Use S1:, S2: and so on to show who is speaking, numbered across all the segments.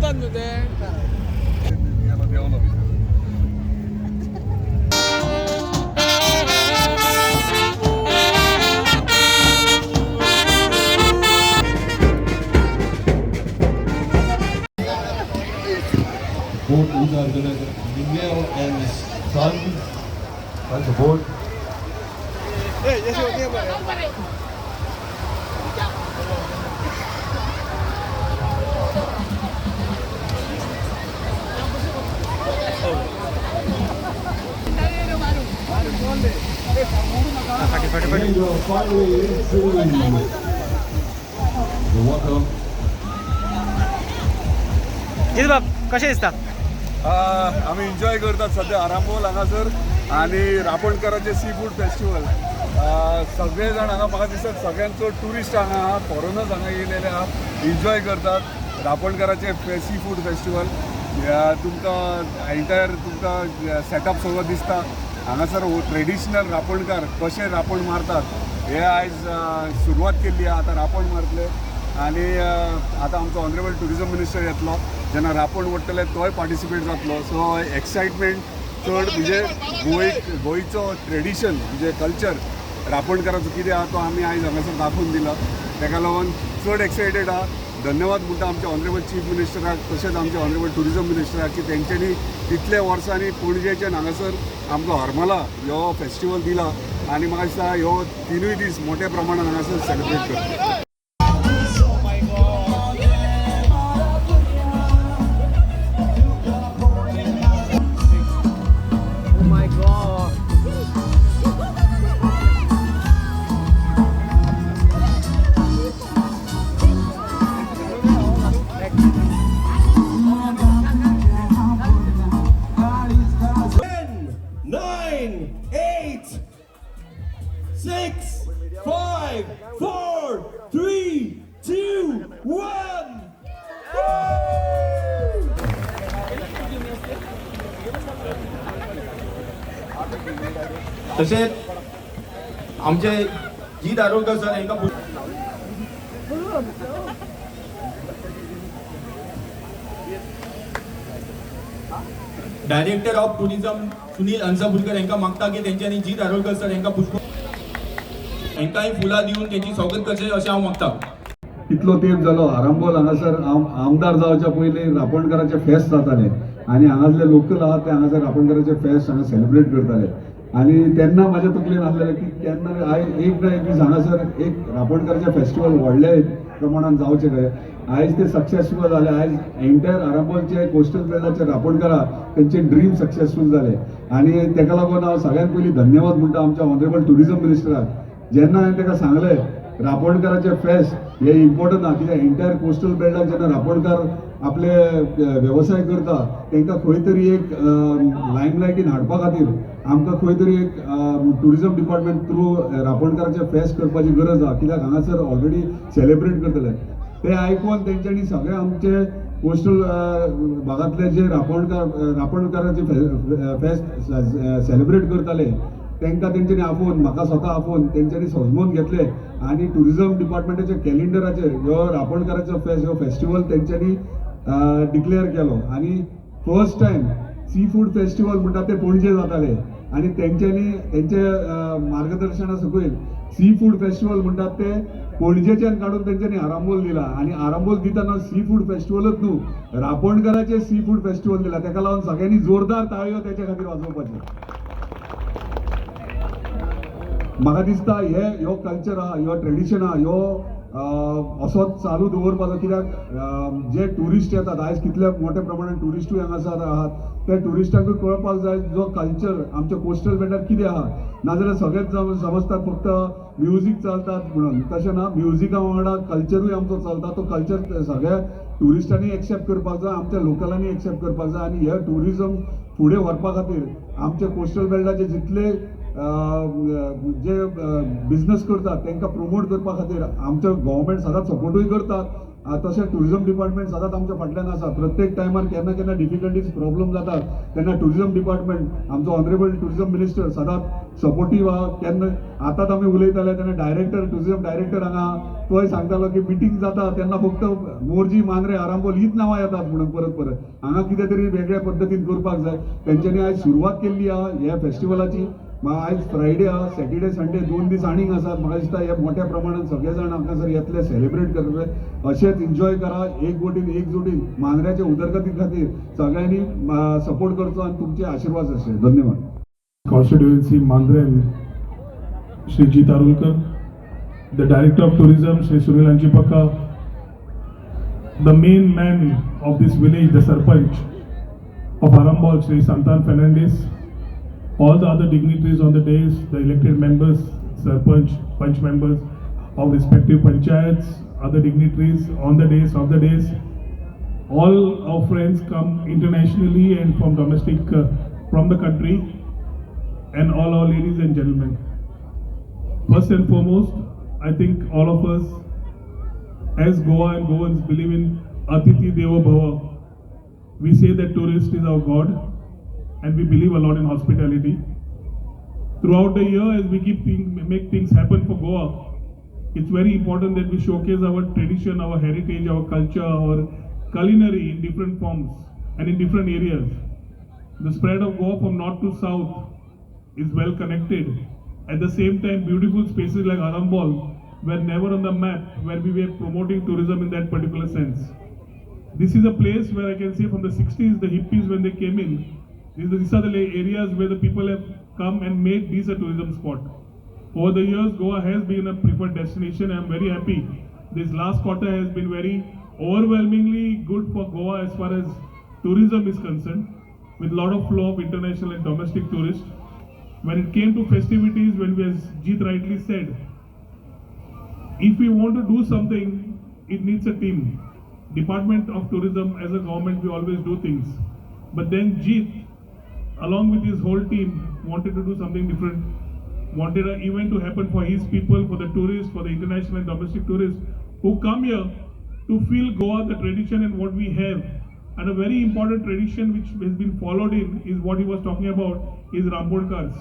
S1: चलत न्हू ते
S2: boat who's organized Nimeo and Sun on the boat. And finally into the water.
S3: बाब कशें दिसता?
S4: आम्ही एन्जॉय करतात सध्या आरांबोल हांगासर आणि रापणकाराचे सी फूड फेस्टिवल सगळे जाण हांगा म्हाका दिसता सगळ्यांचो टुरिस्ट हांगा फॉरेनर्स हांगा येयलेले आहा एन्जॉय करतात रापणकाराचे सी फूड फेस्टिवल तुमकां एंटायर तुमकां सेटअप सगळो दिसता हांगासर ट्रेडिशनल रापणकार कशे रापण मारतात हे आयज सुरवात केल्ली आहा आतां रापण मारतले आणि आता आमचो ऑनरेबल टुरिजम मिनिस्टर येतलो जेन्ना रापण ओडटले तोय पार्टिसिपेट जातलो सो एक्सायटमेंट चड म्हणजे गोंयचो ट्रेडिशन म्हणजे कल्चर रापणकाराचो कितें आहा तो आमी आयज हांगासर दाखोवन दिला ताका लागून चड एक्सायटेड आहा धन्यवाद म्हणटा आमच्या ऑनरेबल चीफ मिनिस्टराक तशेंच आमच्या ऑनरेबल टुरिजम मिनिस्टराक की तेंच्यांनी इतल्या वर्सांनी पणजेच्यान हांगासर आमकां हरमला ह्यो फेस्टिवल दिला आनी म्हाका दिसता ह्यो तिनूय दीस मोठ्या प्रमाणात हांगासर सेलिब्रेट करता
S5: तसेच आमचे जी दारोडकर सर यांना डायरेक्टर ऑफ टुरिझम सुनील अंसापुरकर यांना मागता की त्यांच्यानी जी दारोडकर सर यांना पुष्प यांकाही फुला देऊन त्यांची स्वागत करचे असे हांव मागता.
S4: इतलो तेंप जालो आरांबोल हांगासर आमदार जावच्या पयलीं रापणकाराचे फेस्त जाताले आनी हांगासले लोकल आहात ते हांगासर रापणकाराचे फेस्त हांगा सेलिब्रेट करताले आनी तेन्ना म्हाज्या तकलेन आसलेलें की केन्ना एक ना एक दीस हांगासर एक रापणकाराचे फेस्टिवल व्हडले प्रमाणात जावचे काय आयज ते सक्सेसफूल जाले आयज एंटायर आरांबोलचे कोस्टल बेल्टाचे रापणकारा त्यांचे ड्रीम सक्सेसफूल जाले आनी तेका लागून हांव सगळ्यांत पयलीं धन्यवाद म्हणटा आमच्या ऑनरेबल टुरिजम मिनिस्टराक जेन्ना हांवें ताका सांगलें रापणकाराचे फेस्त हे इम्पॉर्टंट आहा कित्याक एंटायर कोस्टल बेल्टाक जेन्ना रापणकार आपले वेवसाय करता तांकां खंय तरी एक लायमलायटीन हाडपा खातीर आमकां खंय तरी एक टुरिजम डिपार्टमेंट थ्रू रापणकाराचे फेस्त करपाची गरज आहा कित्याक हांगासर ऑलरेडी सेलिब्रेट करतले ते आयकून तेंच्यांनी सगळे आमचे कोस्टल भागांतले जे रापणकाराचे फेस्त सेलिब्रेट करताले तांकां तेंच्यांनी आपोवन म्हाका स्वता आपोवन तेंच्यांनी सजमोवन घेतले आनी टुरिजम डिपार्टमेंटाच्या कॅलेंडराचेर ह्यो रापणकाराचो ह्यो फेस्टिवल तेंच्यांनी डिक्लेअर केलो आनी first time sea food festival म्हणटा ते पणजे जाताले आनी तेंच्यांनी तेंचे मार्गदर्शना सकयल सी फूड फेस्टिवल म्हणटात ते पणजेच्यान काडून तेंच्यांनी आरांबोल दिला आनी आरांबोल दितना सी फूड फेस्टिवलच न्हू रापणकाराचे सी फूड फेस्टिवल दिला तेका लागून सगळ्यांनी जोरदार ताळयो तेच्या खातीर वाजोवपाच्यो. म्हाका दिसता ह्यो कल्चर आहा ह्यो ट्रेडिशन आहा ह्यो असोच चालू दवरपाचो कित्याक जे ट्युरिस्ट येतात आयज कितले मोठ्या प्रमाणात ट्युरिस्टूय हांगासर आहात ते ट्युरिस्टांकूय कळपाक जाय जो कल्चर आमच्या कोस्टल बेल्टार कितें आहा नाजाल्यार सगळेच समजतात फक्त म्युजीक चलतात म्हणून तशें ना म्युजिका वांगडा कल्चरूय आमचो चलता तो कल्चर सगळ्या ट्युरिस्टांनी एक्सेप्ट करपाक जाय आमच्या लोकलांनी एक्सेप्ट करपाक जाय आनी हे ट्युरिजम फुडें व्हरपा खातीर आमचे कोस्टल बेल्टाचे जितले जे बिझनेस करतात तांकां प्रमोट करपा खातीर आमचो गव्हर्मेंट सदांच सपोर्टूय करतात तशें टुरिझम डिपार्टमेंट सदांच आमच्या फाटल्यान आसा. प्रत्येक टायमार केन्ना केन्ना डिफिकल्टीज प्रॉब्लम जातात तेन्ना टुरिझम डिपार्टमेंट आमचो ऑनरेबल टुरिझम मिनिस्टर सदांच सपोर्टीव आहा. केन्ना आतांच आमी उलयताले तेन्ना डायरेक्टर टुरिझम डायरेक्टर हांगा तोय सांगतालो की मिटींग जाता तेन्ना फक्त मोरजी मांद्रे आरांबोल हीच नांवां येतात म्हणून परत परत हांगा कितें तरी वेगळ्या पद्दतीन करपाक जाय. तेंच्यांनी आयज सुरवात केल्ली आहा ह्या फेस्टिवलाची. आयज फ्रायडे आहा, सॅटर्डे संडे 2 दीस आनीक आसात. म्हाका दिसता हे मोठ्या प्रमाणात सगळे जाण हांगासर येतले सेलिब्रेट करतले. अशेंच एन्जॉय करा एकवटीन एकजुटीन मांद्र्याच्या उदरगती खातीर सगळ्यांनी सपोर्ट करचो आनी तुमचे आशीर्वाद आसचे. धन्यवाद.
S1: Constituency Mandren, Shri G. Tarulkar, the Director of Tourism, Shri Sunil Anjipaka, the main man of this village, the Sarpanch of Arambol, Shri Santan Fernandez, all the other dignitaries on the days, the elected members, Sarpanch, Panch members of respective panchayats, other dignitaries on the days, all our friends come internationally and from domestic, from the country, and all our ladies and gentlemen. First and foremost, I think all of us as Goa and Goans believe in Atithi Deva Bhava. We say that tourist is our God and we believe a lot in hospitality. Throughout the year, as we make things happen for Goa, it's very important that we showcase our tradition, our heritage, our culture, our culinary in different forms and in different areas. The spread of Goa from north to south is well connected. At the same time, beautiful spaces like Arambol were never on the map where we were promoting tourism in that particular sense. This is a place where I can say from the 60s, the hippies when they came in, these are the areas where the people have come and made these a tourism spot. Over the years, Goa has been a preferred destination. I am very happy. This last quarter has been very overwhelmingly good for Goa as far as tourism is concerned, with a lot of flow of international and domestic tourists. When it came to festivities, when we, as Jeet rightly said, if we want to do something, it needs a team. Department of Tourism, as a government, we always do things. But then Jeet, along with his whole team, wanted to do something different. Wanted an event to happen for his people, for the tourists, for the international and domestic tourists who come here to feel Goa, the tradition and what we have. And a very important tradition which has been followed in is what he was talking about is Rambodkars.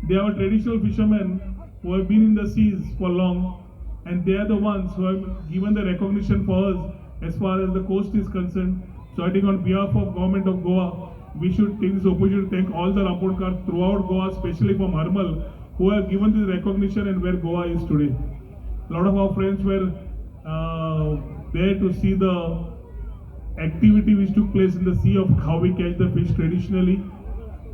S1: They are traditional fishermen who have been in the seas for long, and they are the ones who have given the recognition for us as far as the coast is concerned. So I think on behalf of Government of Goa, we should take this opportunity to thank all the Rambodkars throughout Goa, especially from Harmal, who have given this recognition and where Goa is today. A lot of our friends were there to see the activity which took place in the sea of how we catch the fish traditionally.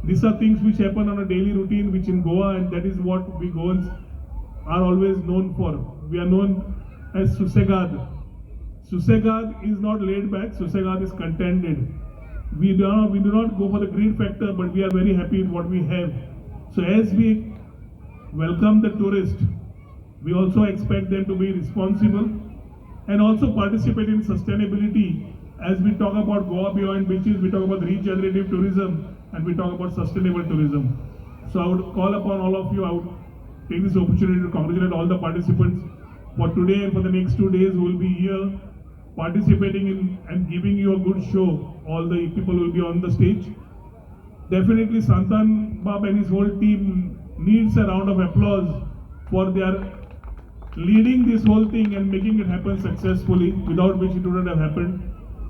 S1: These are things which happen on a daily routine, which in Goa, and that is what we Goans are always known for. We are known as Susegad. Susegad is not laid back, Susegad is contented. We do not go for the greed factor, but we are very happy with what we have. So as we welcome the tourist, we also expect them to be responsible and also participate in sustainability. As we talk about Goa beyond beaches, we talk about regenerative tourism and we talk about sustainable tourism. So I would call upon all of you, I would take this opportunity to congratulate all the participants for today and for the next 2 days who will be here participating in and giving you a good show. All the people will be on the stage. Definitely Santan Bab and his whole team needs a round of applause for their leading this whole thing and making it happen successfully, without which it wouldn't have happened.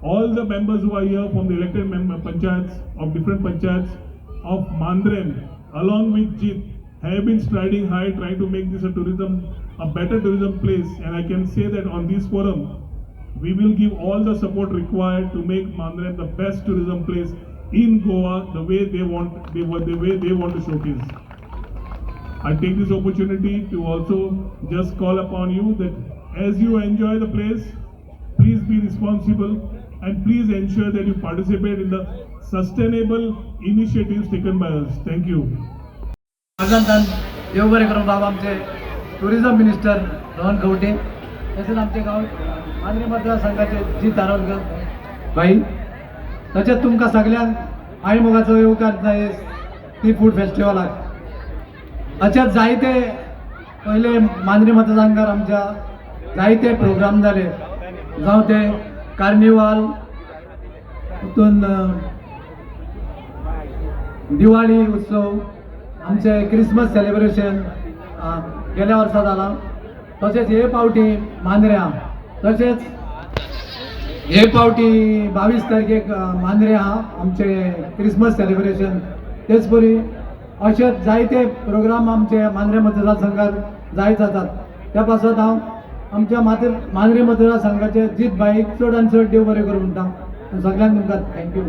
S1: All the members who are here from the elected panchayats of different panchayats of Mandren, along with Jeet, have been striding high, trying to make this a better tourism place. And I can say that on this forum, we will give all the support required to make Mandren the best tourism place in Goa, the way they want to showcase. I take this opportunity to also just call upon you that as you enjoy the place, please be responsible and please ensure that you participate in the sustainable initiatives taken by us. Thank you.
S6: देव बरे करून बाबा आमचे tourism minister Rohan Khaunte, तसेच आमचे गाव मांद्रे मतदारसंघाचे जी तारोलकर भाई, तसेच तुमकां सगळ्यांक आयमुगाचो येवकार जाय सी फूड फेस्टिवलाक. अशेंच जायते पहिले मांद्रे मतदारसंघात आमच्या जायते प्रोग्राम जाले. जावं ते कार्निवाल हितून दिवाळी उत्सव आमचे क्रिसमस सेलिब्रेशन गेल्या वर्सा जाला तशेंच हे पावटी मांद्र्या तशेंच हे पावटी 22 तारखेक मांद्र्या आमचे क्रिसमस सेलिब्रेशन तेच परी अशेंच जायते प्रोग्राम आमचे मांद्रे मतदारसंघात जायत जातात त्या पासत हांव आमच्या मांद्रे मतदारसंघाचे जीत भाईक चड आनी चड देव बरें करूं म्हणटा सगळ्यांक तुमकां थँक्यू.